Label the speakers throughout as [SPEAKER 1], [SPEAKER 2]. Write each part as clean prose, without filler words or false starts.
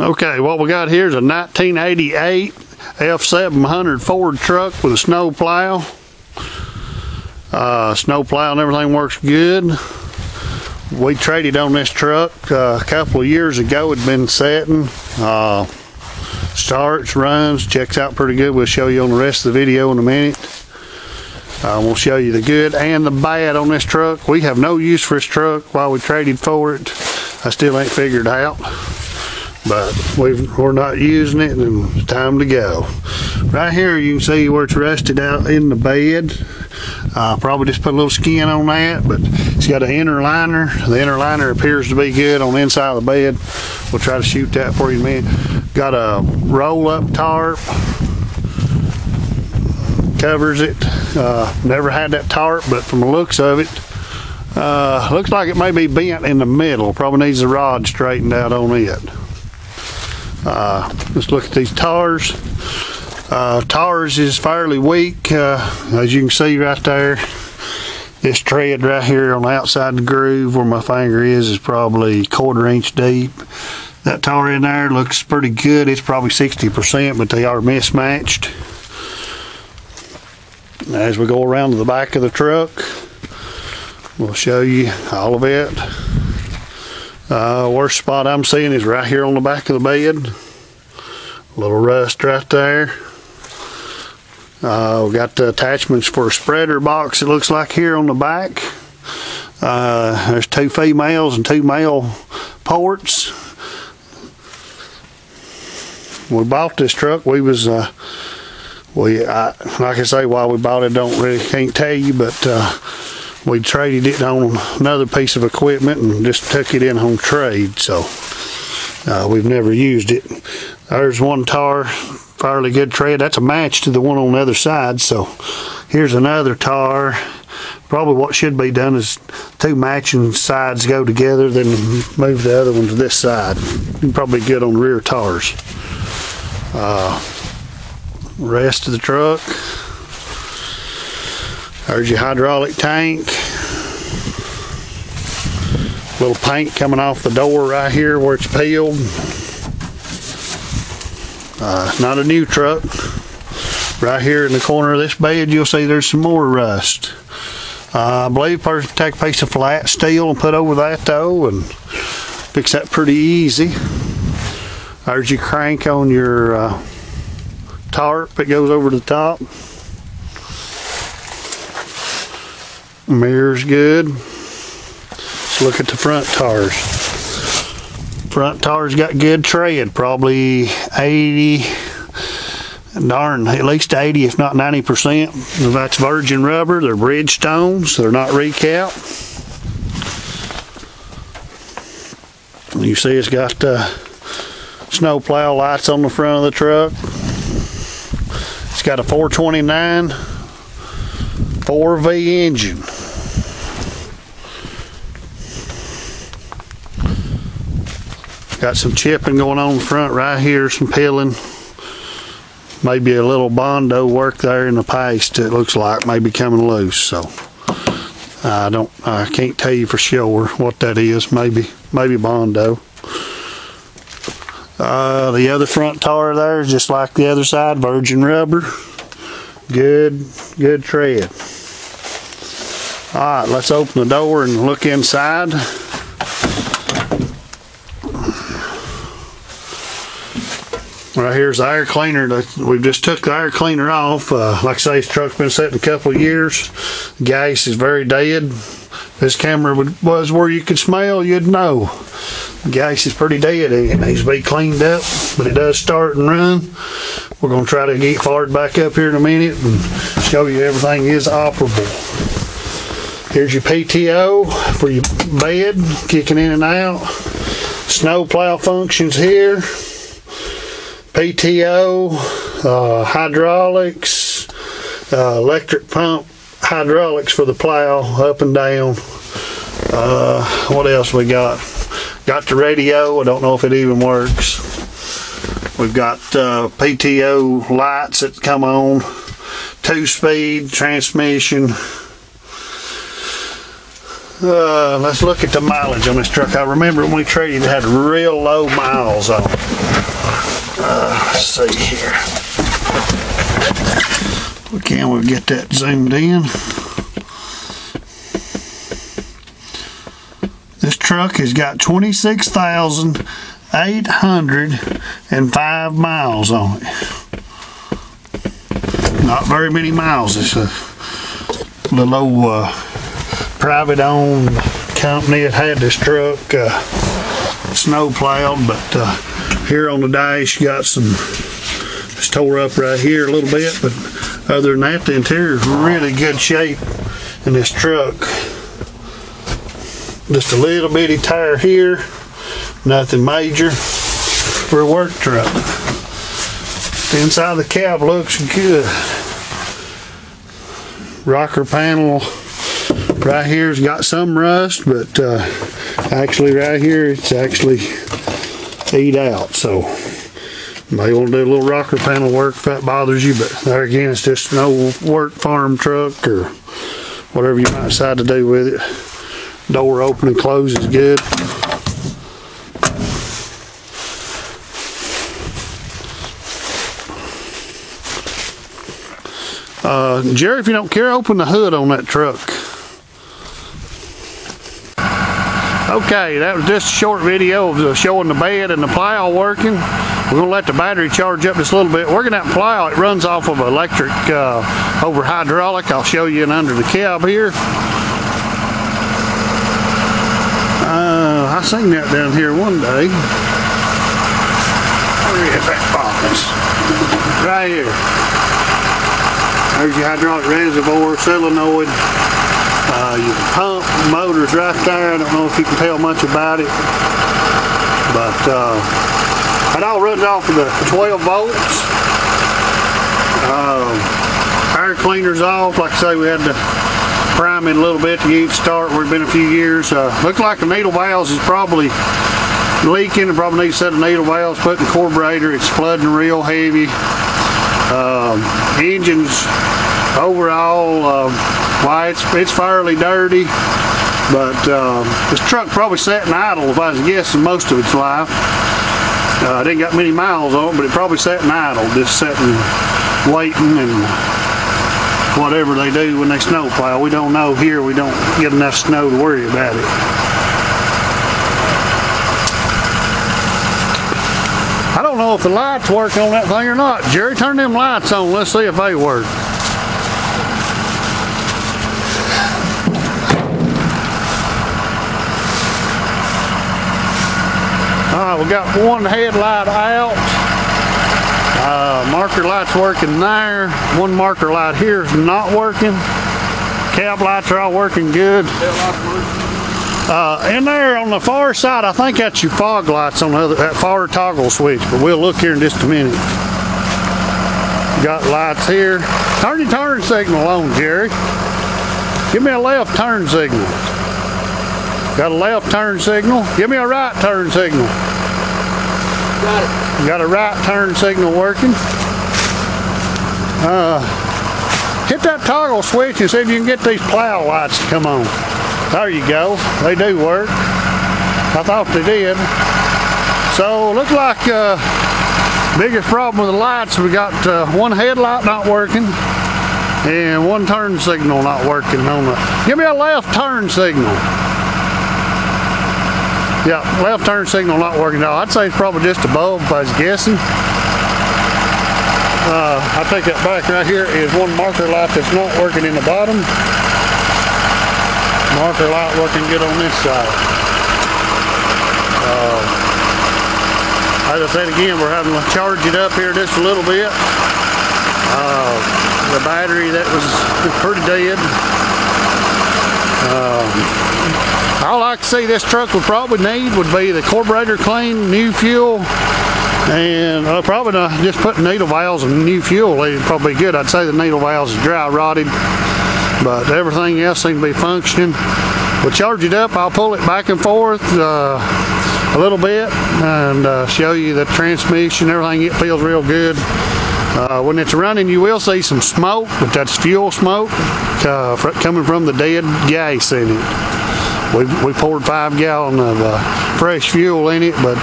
[SPEAKER 1] Okay, what we got here is a 1988 F700 Ford truck with a snow plow. Snow plow and everything works good. We traded on this truck a couple of years ago. It'd been setting. Starts, runs, checks out pretty good. We'll show you on the rest of the video in a minute. We'll show you the good and the bad on this truck. We have no use for this truck while we traded for it. I still ain't figured out, but we're not using it and it's time to go. Right here you can see where it's rusted out in the bed. Probably just put a little skin on that, but it's got an inner liner. The inner liner appears to be good on the inside of the bed. We'll try to shoot that for you in a minute. Got a roll-up tarp. Covers it. Never had that tarp, but from the looks of it, looks like it may be bent in the middle. Probably needs the rod straightened out on it. Let's look at these tires. Tires is fairly weak. As you can see right there, this tread right here on the outside of the groove where my finger is probably 1/4 inch deep. That tire in there looks pretty good. It's probably 60%, but they are mismatched. As we go around to the back of the truck, we'll show you all of it. Worst spot I'm seeing is right here on the back of the bed. A little rust right there. We got the attachments for a spreader box, it looks like, here on the back. There's 2 females and 2 male ports. We bought this truck. We was like I say, why we bought it, can't tell you, but we traded it on another piece of equipment and just took it in on trade, so we've never used it. There's one tire, fairly good tread. That's a match to the one on the other side, so here's another tire. Probably what should be done is 2 matching sides go together, then move the other one to this side. Probably good on the rear tires. Rest of the truck. There's your hydraulic tank. Little paint coming off the door right here where it's peeled. Not a new truck. Right here in the corner of this bed you'll see there's some more rust. I believe a person take a piece of flat steel and put over that though and fix that pretty easy. There's your crank on your tarp that goes over the top. Mirror's good. Let's look at the front tires. Front tires got good tread, probably 80, at least 80 if not 90%. That's virgin rubber. They're Bridgestone, so they're not recap. You see it's got snow plow lights on the front of the truck. It's got a 429 4V engine. Got some chipping going on in the front right here, some peeling. Maybe a little Bondo work there in the paste, it looks like, maybe coming loose. So I can't tell you for sure what that is. Maybe Bondo. The other front tire there is just like the other side, virgin rubber. Good tread. Alright, let's open the door and look inside. Right here's the air cleaner. We just took the air cleaner off. Like I say, this truck's been sitting a couple of years. Gas is very dead. If this camera was where you could smell, you'd know. The gas is pretty dead. It needs to be cleaned up, but it does start and run. We're going to try to get fired back up here in a minute and show you everything is operable. Here's your PTO for your bed, kicking in and out. Snow plow functions here. PTO, hydraulics, electric pump hydraulics for the plow up and down. What else we got? Got the radio. I don't know if it even works. We've got PTO lights that come on, 2-speed transmission. Let's look at the mileage on this truck. I remember when we traded it had real low miles on it. Let's see here. Can we get that zoomed in? This truck has got 26,805 miles on it. Not very many miles. It's a little old private owned company that had this truck snowplowed, but here on the dash you got some, it's tore up right here a little bit, but other than that the interior is really good shape in this truck. Just a little bitty tire here, nothing major for a work truck. The inside of the cab looks good. Rocker panel right here's got some rust, but actually right here it's actually eat out, so you may want to do a little rocker panel work if that bothers you, but there again it's just an old work farm truck or whatever you might decide to do with it. Door open and close is good. Jerry, if you don't care, open the hood on that truck. Okay, that was just a short video of showing the bed and the plow working. We're going to let the battery charge up just a little bit. Working that plow, it runs off of electric over hydraulic. I'll show you in under the cab here. I seen that down here one day. Where is that box? Right here. There's your hydraulic reservoir, solenoid. Your pump motor's right there. I don't know if you can tell much about it, but it all runs off of the 12 volts. Air cleaner's off. Like I say, we had to prime it a little bit to get it started. It's been a few years. Looks like the needle valves is probably leaking. It probably needs a set of needle valves put in the carburetor. It's flooding real heavy. Engine's overall, why it's fairly dirty, but this truck probably sat in idle, if I was guessing, most of its life. It ain't got many miles on it, but it probably sat in idle, just sitting waiting and whatever they do when they snow plow. We don't know here. We don't get enough snow to worry about it. I don't know if the lights work on that thing or not. Jerry, turn them lights on. Let's see if they work. We got one headlight out. Marker light's working there. One marker light here is not working. Cab lights are all working good. In there on the far side, I think that's your fog lights on the other, that far toggle switch, but we'll look here in just a minute. Got lights here. Turn your turn signal on, Jerry. Give me a left turn signal. Got a left turn signal. Give me a right turn signal. Got it. Got a right turn signal working. Hit that toggle switch and see if you can get these plow lights to come on. There you go. They do work. I thought they did. So looks like biggest problem with the lights, we got one headlight not working and one turn signal not working on it. Give me a left turn signal. Yeah, left turn signal not working at all. I'd say it's probably just above if I was guessing. I take that back. Right here is one marker light that's not working in the bottom. Marker light working good on this side. As I said again, we're having to charge it up here just a little bit. The battery that was pretty dead. All I can see this truck would probably need would be the carburetor clean, new fuel, and probably not just putting needle valves and new fuel. They'd probably be good. I'd say the needle valves is dry rotted, but everything else seems to be functioning. We'll charge it up. I'll pull it back and forth a little bit and show you the transmission. Everything, it feels real good. When it's running, you will see some smoke, but that's fuel smoke coming from the dead gas in it. We poured 5 gallons of fresh fuel in it, but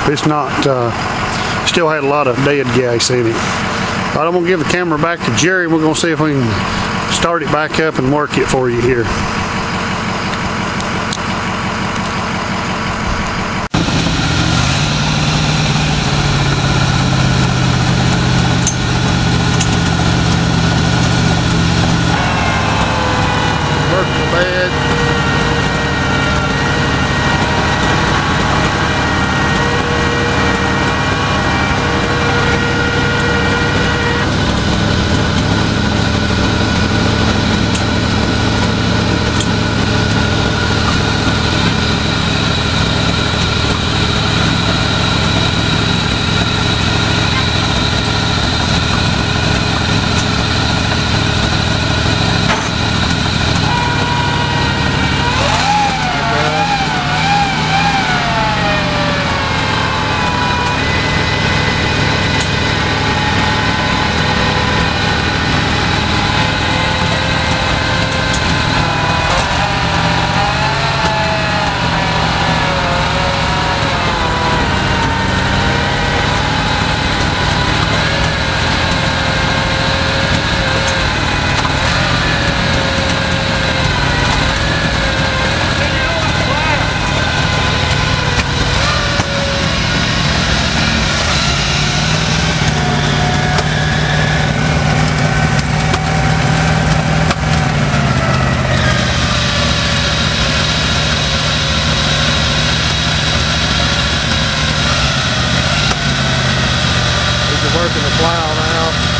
[SPEAKER 1] it's not Still had a lot of dead gas in it. All right, I'm gonna give the camera back to Jerry. We're gonna see if we can start it back up and work it for you here. Working bad. Working the plow now.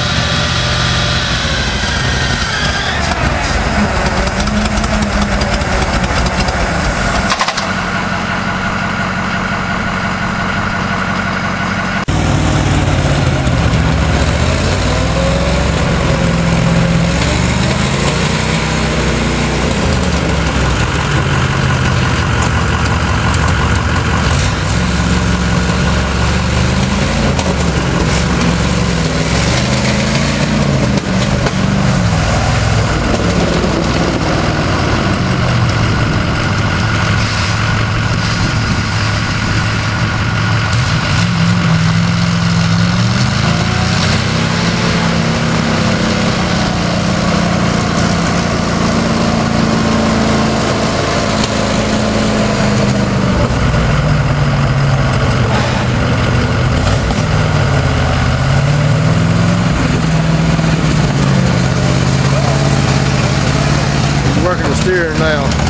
[SPEAKER 1] Working the steering now.